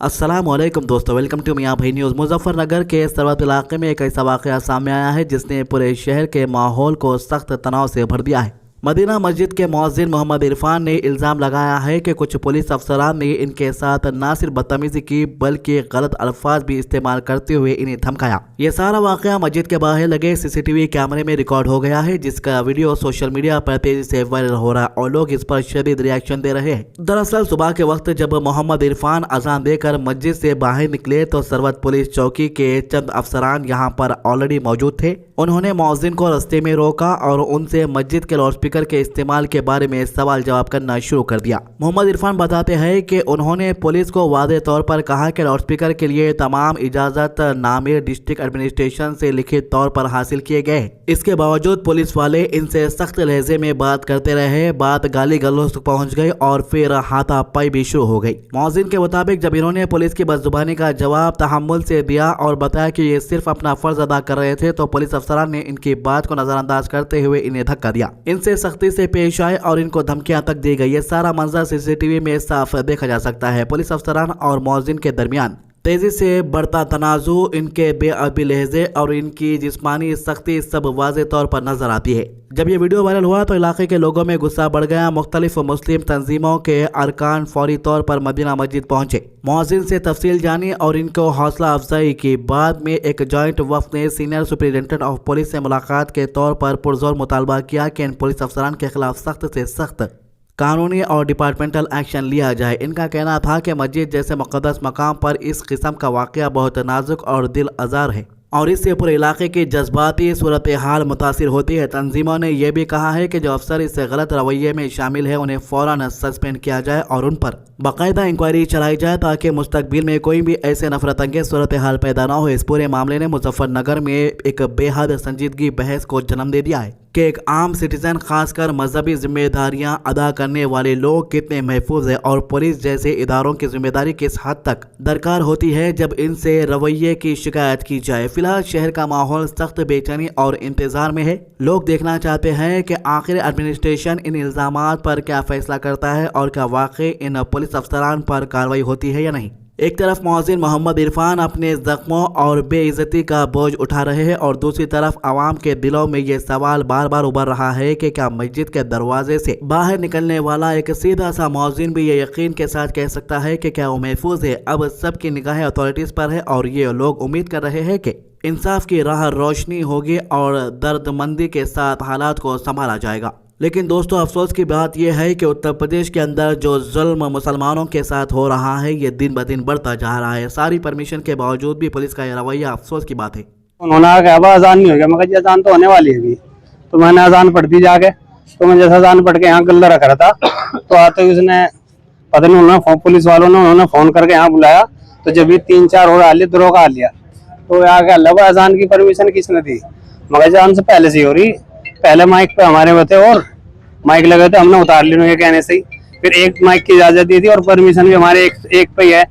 अस्सलामुअलैकुम दोस्तों, welcome to मियां भाई न्यूज़। मुजफ्फरनगर के सरवत इलाके में एक ऐसा वाक़या सामने आया है जिसने पूरे शहर के माहौल को सख्त तनाव से भर दिया है। मदीना मस्जिद के मुअज्जिन मोहम्मद इरफान ने इल्ज़ाम लगाया है कि कुछ पुलिस अफसरान ने इनके साथ न सिर्फ बदतमीज़ी की बल्कि गलत अल्फाज भी इस्तेमाल करते हुए इन्हें धमकाया। ये सारा वाक़या मस्जिद के बाहर लगे सीसीटीवी कैमरे में रिकॉर्ड हो गया है, जिसका वीडियो सोशल मीडिया पर तेजी से वायरल हो रहा है और लोग इस पर शदीद रिएक्शन दे रहे हैं। दरअसल सुबह के वक्त जब मोहम्मद इरफान अजान देकर मस्जिद से बाहर निकले तो सरवत पुलिस चौकी के चंद अफसरान यहाँ पर ऑलरेडी मौजूद थे। उन्होंने मुअज्जिन को रास्ते में रोका और उनसे मस्जिद के लाउडस्पीकर के इस्तेमाल के बारे में सवाल जवाब करना शुरू कर दिया। मोहम्मद इरफान बताते हैं कि उन्होंने पुलिस को वादे तौर पर कहा कि लाउडस्पीकर के लिए तमाम इजाजत नामे डिस्ट्रिक्ट एडमिनिस्ट्रेशन से लिखित तौर पर हासिल किए गए। इसके बावजूद पुलिस वाले इनसे सख्त लहजे में बात करते रहे। बात गाली गलौज तक पहुंच गई और फिर हाथापाई भी शुरू हो गई। मुअज्जिन के मुताबिक जब इन्होंने पुलिस की बदजुबानी का जवाब तहम्मुल से दिया और बताया कि ये सिर्फ अपना फर्ज अदा कर रहे थे तो पुलिस अफसरान ने इनकी बात को नजरअंदाज करते हुए इन्हें धक्का दिया। इनसे सख्ती से पेश आए और इनको धमकियां तक दी गई। ये सारा मंजर सीसीटीवी में साफ देखा जा सकता है। पुलिस अफसरान और मुअज्जिन के दरमियान तेजी से बढ़ता तनाजु, इनके बेअदबी लहजे और इनकी जिस्मानी सख्ती सब वाज़े तौर पर नजर आती है। जब ये वीडियो वायरल हुआ तो इलाके के लोगों में गुस्सा बढ़ गया। मुख्तलिफ मुस्लिम तंजीमों के अरकान फौरी तौर पर मदीना मस्जिद पहुंचे, मुअज्जिन से तफसील जानी और इनको हौसला अफजाई की। बाद में एक जॉइंट वफ्द ने सीनियर सुपरिटेंडेंट ऑफ पुलिस से मुलाकात के तौर पर पुरजोर मुतालबा किया कि इन पुलिस अफसरान के खिलाफ सख्त से सख्त कानूनी और डिपार्टमेंटल एक्शन लिया जाए। इनका कहना था कि मस्जिद जैसे मुक़द्दस मकाम पर इस किस्म का वाक़या बहुत नाजुक और दिल आज़ार है और इससे पूरे इलाके की जज्बाती सूरत हाल मुतासिर होती है। तंजीमों ने यह भी कहा है कि जो अफसर इस गलत रवैये में शामिल है उन्हें फ़ौरन सस्पेंड किया जाए और उन पर बाकायदा इंक्वायरी चलाई जाए ताकि मुस्तकबिल में कोई भी ऐसे नफरत अंगेज सूरत हाल पैदा न हो। इस पूरे मामले ने मुजफ्फरनगर में एक बेहद संजीदगी बहस को जन्म दे दिया है कि एक आम सिटीजन, खासकर मजहबी जिम्मेदारियां अदा करने वाले लोग कितने महफूज है और पुलिस जैसे इदारों की जिम्मेदारी किस हद तक दरकार होती है जब इनसे रवैये की शिकायत की जाए। फिलहाल शहर का माहौल सख्त बेचैनी और इंतजार में है। लोग देखना चाहते हैं कि आखिर एडमिनिस्ट्रेशन इन इल्जामात पर क्या फैसला करता है और क्या वाकई इन पुलिस अफसरान पर कार्रवाई होती है या नहीं। एक तरफ मुअज्जिन मोहम्मद इरफान अपने जख्मों और बेइज्जती का बोझ उठा रहे हैं और दूसरी तरफ आवाम के दिलों में ये सवाल बार बार उभर रहा है कि क्या मस्जिद के दरवाजे से बाहर निकलने वाला एक सीधा सा मुअज्जिन भी ये यकीन के साथ कह सकता है कि क्या वो महफूज है। अब सबकी निगाहें अथॉरिटीज़ पर है और ये लोग उम्मीद कर रहे हैं कि इंसाफ की राह रोशनी होगी और दर्दमंदी के साथ हालात को संभाला जाएगा। लेकिन दोस्तों, अफसोस की बात यह है कि उत्तर प्रदेश के अंदर जो जुल्म मुसलमानों के साथ हो रहा है ये दिन ब दिन बढ़ता जा रहा है। सारी परमिशन के बावजूद भी पुलिस का यह रवैया अफसोस की बात है। उन्होंने कहा अजान नहीं हो गया, मैं कहा अजान तो होने वाली है अभी। तो मैंने अजान पढ़ दी जाके, तो मैं जैसा अजान पढ़ के यहाँ गल्ला रखा था तो आते ही उसने पता नहीं उन्होंने पुलिस वालों ने उन्होंने फोन करके यहाँ बुलाया। तो जब ये 3-4 और आ लिया दरोगा आ लिया तो यहाँ क्या लगा अजान की परमिशन किसने दी? मगर अजान से पहले से हो रही, पहले माइक पे हमारे में थे और माइक लगे थे, हमने उतार लिया कहने से ही। फिर एक माइक की इजाजत दी थी और परमिशन भी हमारे एक पे ही है।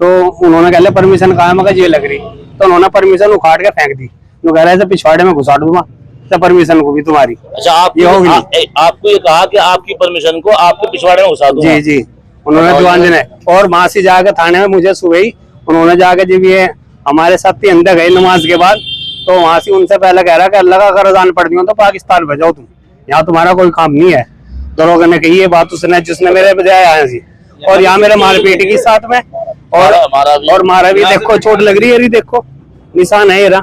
तो उन्होंने कह लिया परमिशन कहाँ है, मगर ये लग रही। तो उन्होंने परमिशन उखाड़ के फेंक दी। वो कह रहे थे पिछवाड़े में घुसा दूंगा तो परमिशन को भी तुम्हारी। अच्छा, आपको ये कहा कि आपकी परमिशन को आपको पिछवाड़े में घुसा दूंगा? जी जी, उन्होंने दुआन ने। और वहां से जाकर थाने में मुझे सुबह ही उन्होंने जाकर जब ये हमारे साथ अंदर गए नमाज के बाद तो वहां से उनसे पहले कह रहा कि अल्लाह का अगर अजान पढ़ दियो तो पाकिस्तान भेजाओ, तुम यहाँ तुम्हारा कोई काम नहीं है। दरोगा ने कही ये बात उसने जिसने मेरे बजाय आया जी। और यहाँ मेरे मारपीट की साथ में और मारा भी देखो, चोट लग रही है, देखो निशान है ये।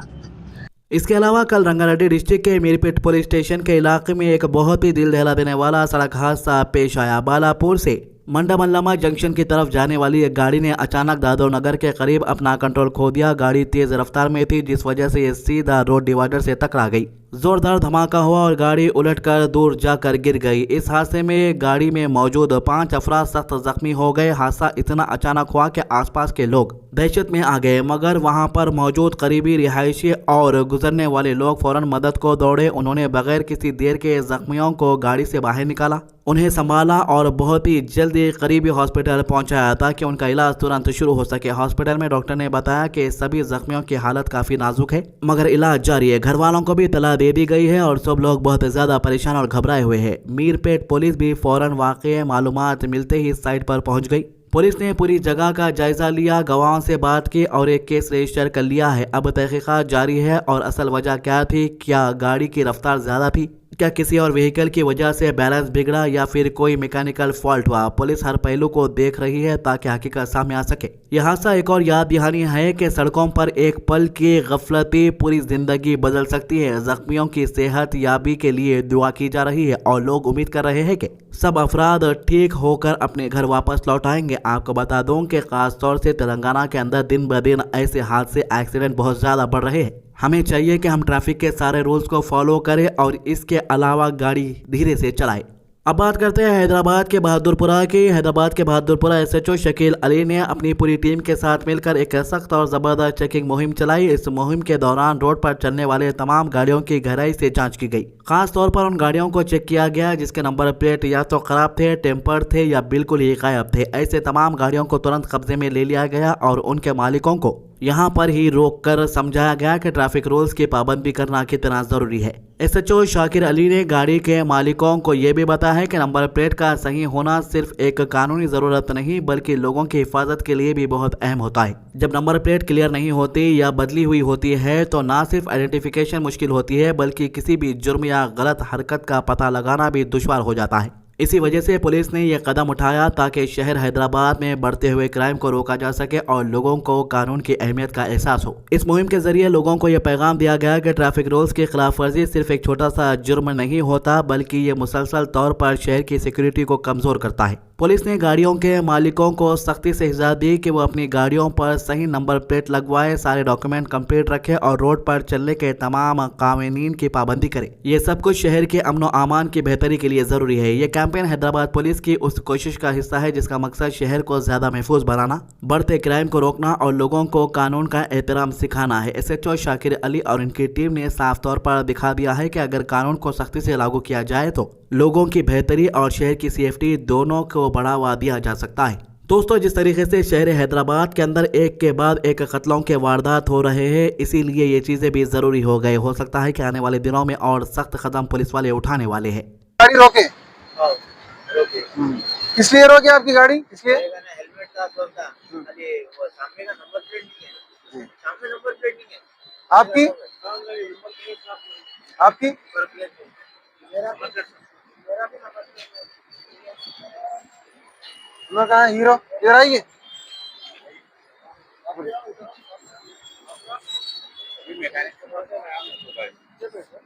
इसके अलावा कल रंगारेड्डी डिस्ट्रिक्ट के मीरपेट पुलिस स्टेशन के इलाके में एक बहुत ही दिल दहला देने वाला सड़क हादसा पेश आया। बालापुर से मंडामल्लमा जंक्शन की तरफ जाने वाली एक गाड़ी ने अचानक दादो नगर के करीब अपना कंट्रोल खो दिया। गाड़ी तेज रफ्तार में थी जिस वजह से ये सीधा रोड डिवाइडर से टकरा गई। जोरदार धमाका हुआ और गाड़ी उलटकर दूर जाकर गिर गई। इस हादसे में गाड़ी में मौजूद 5 अफराद सख्त जख्मी हो गए। हादसा इतना अचानक हुआ कि आसपास के लोग दहशत में आ गए, मगर वहां पर मौजूद करीबी रिहायशी और गुजरने वाले लोग फौरन मदद को दौड़े। उन्होंने बगैर किसी देर के जख्मियों को गाड़ी से बाहर निकाला, उन्हें संभाला और बहुत ही जल्दी करीबी हॉस्पिटल पहुंचाया ताकि उनका इलाज तुरंत शुरू हो सके। हॉस्पिटल में डॉक्टर ने बताया कि सभी जख्मियों की हालत काफी नाजुक है मगर इलाज जारी है। घर वालों को भी इतला दे दी गई है और सब लोग बहुत ज्यादा परेशान और घबराए हुए हैं। मीरपेट पुलिस भी फौरन वाकई मालूमात मिलते ही साइट पर पहुंच गई। पुलिस ने पूरी जगह का जायजा लिया, गवाहों से बात की और एक केस रजिस्टर कर लिया है। अब तहकीकात जारी है और असल वजह क्या थी, क्या गाड़ी की रफ्तार ज़्यादा थी, क्या किसी और व्हीकल की वजह से बैलेंस बिगड़ा या फिर कोई मैकेनिकल फॉल्ट हुआ। पुलिस हर पहलू को देख रही है ताकि हकीकत सामने आ सके। यह हादसा एक और याद दहानी है कि सड़कों पर एक पल की गफलती पूरी जिंदगी बदल सकती है। जख्मियों की सेहत याबी के लिए दुआ की जा रही है और लोग उम्मीद कर रहे हैं कि सब अफराद ठीक होकर अपने घर वापस लौट आएंगे। आपको बता दूं कि खास तौर से तेलंगाना के अंदर दिन ब दिन ऐसे हादसे एक्सीडेंट बहुत ज़्यादा बढ़ रहे हैं। हमें चाहिए कि हम ट्रैफिक के सारे रूल्स को फॉलो करें और इसके अलावा गाड़ी धीरे से चलाएं। अब बात करते हैं हैदराबाद के बहादुरपुरा की। हैदराबाद के बहादुरपुरा एसएचओ शकील अली ने अपनी पूरी टीम के साथ मिलकर एक सख्त और ज़बरदस्त चेकिंग मुहिम चलाई। इस मुहिम के दौरान रोड पर चलने वाले तमाम गाड़ियों की गहराई से जांच की गई। खास तौर पर उन गाड़ियों को चेक किया गया जिसके नंबर प्लेट या तो खराब थे, टेम्पर्ड थे या बिल्कुल ही गायब थे। ऐसे तमाम गाड़ियों को तुरंत कब्जे में ले लिया गया और उनके मालिकों को यहाँ पर ही रोक कर समझाया गया कि ट्रैफिक रूल्स की पाबंदी करना कितना जरूरी है। एसएचओ शाकिर अली ने गाड़ी के मालिकों को यह भी बताया है कि नंबर प्लेट का सही होना सिर्फ एक कानूनी जरूरत नहीं बल्कि लोगों की हिफाजत के लिए भी बहुत अहम होता है। जब नंबर प्लेट क्लियर नहीं होती या बदली हुई होती है तो ना सिर्फ आइडेंटिफिकेशन मुश्किल होती है बल्कि किसी भी जुर्म या गलत हरकत का पता लगाना भी दुश्वार हो जाता है। इसी वजह से पुलिस ने यह कदम उठाया ताकि शहर हैदराबाद में बढ़ते हुए क्राइम को रोका जा सके और लोगों को कानून की अहमियत का एहसास हो। इस मुहिम के जरिए लोगों को यह पैगाम दिया गया कि ट्रैफिक रूल्स की खिलाफ वर्जी सिर्फ एक छोटा सा जुर्म नहीं होता बल्कि ये मुसलसल तौर पर शहर की सिक्योरिटी को कमजोर करता है। पुलिस ने गाड़ियों के मालिकों को सख्ती से हिदायत दी कि वो अपनी गाड़ियों पर सही नंबर प्लेट लगवाए, सारे डॉक्यूमेंट कंप्लीट रखें और रोड पर चलने के तमाम कानून की पाबंदी करें। ये सब कुछ शहर के अमन और अमान की बेहतरी के लिए जरूरी है। ये कैंपेन हैदराबाद पुलिस की उस कोशिश का हिस्सा है जिसका मकसद शहर को ज्यादा महफूज बनाना, बढ़ते क्राइम को रोकना और लोगों को कानून का एहतराम सिखाना है। एसएचओ शाकिर अली और इनकी टीम ने साफ तौर पर दिखा दिया है कि अगर कानून को सख्ती से लागू किया जाए तो लोगों की बेहतरी और शहर की सेफ्टी दोनों को बढ़ावा दिया जा सकता है। दोस्तों, जिस तरीके से शहर हैदराबाद के अंदर एक के बाद एक कत्लों के वारदात हो रहे हैं, इसीलिए ये चीजें भी जरूरी हो गए। हो सकता है कि आने वाले दिनों में और सख्त कदम पुलिस वाले उठाने वाले हैं। गाड़ी रोके किस लिए रोके आपकी गाड़ी? इसलिए हेलमेट था तो था अरे वो सामने का नंबर प्लेट नहीं है, सामने नंबर प्लेट नहीं है। आपकी आपकी मेरा भी नंबर प्लेट है। मैं कहा हीरो इधर आइए।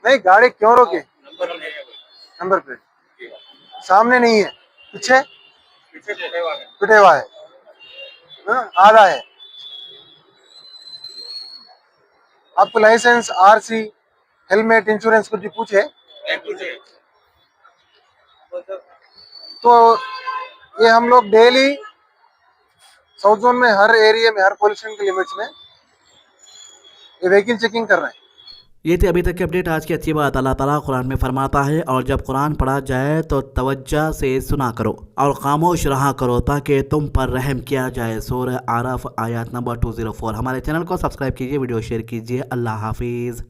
नहीं, गाड़ी क्यों रोके? नंबर प्लेट सामने नहीं है, पीछे टूटे हुआ है, आधा है। आपको लाइसेंस, आरसी, हेलमेट, इंश्योरेंस कुछ भी पूछे तो ये हम लोग डेली साउथ जोन में हर एरिया में हर पोल्यूशन के लिमिट्स में ये व्हीकल चेकिंग कर रहे हैं। ये थी अभी तक की अपडेट। आज की अच्छी बात, अल्लाह ताला कुरान में फरमाता है और जब कुरान पढ़ा जाए तो तवज्जो से सुना करो और खामोश रहा करो ताकि तुम पर रहम किया जाए। सूरह आराफ आयत नंबर 204। हमारे चैनल को सब्सक्राइब कीजिए, वीडियो शेयर कीजिए। अल्लाह हाफिज़।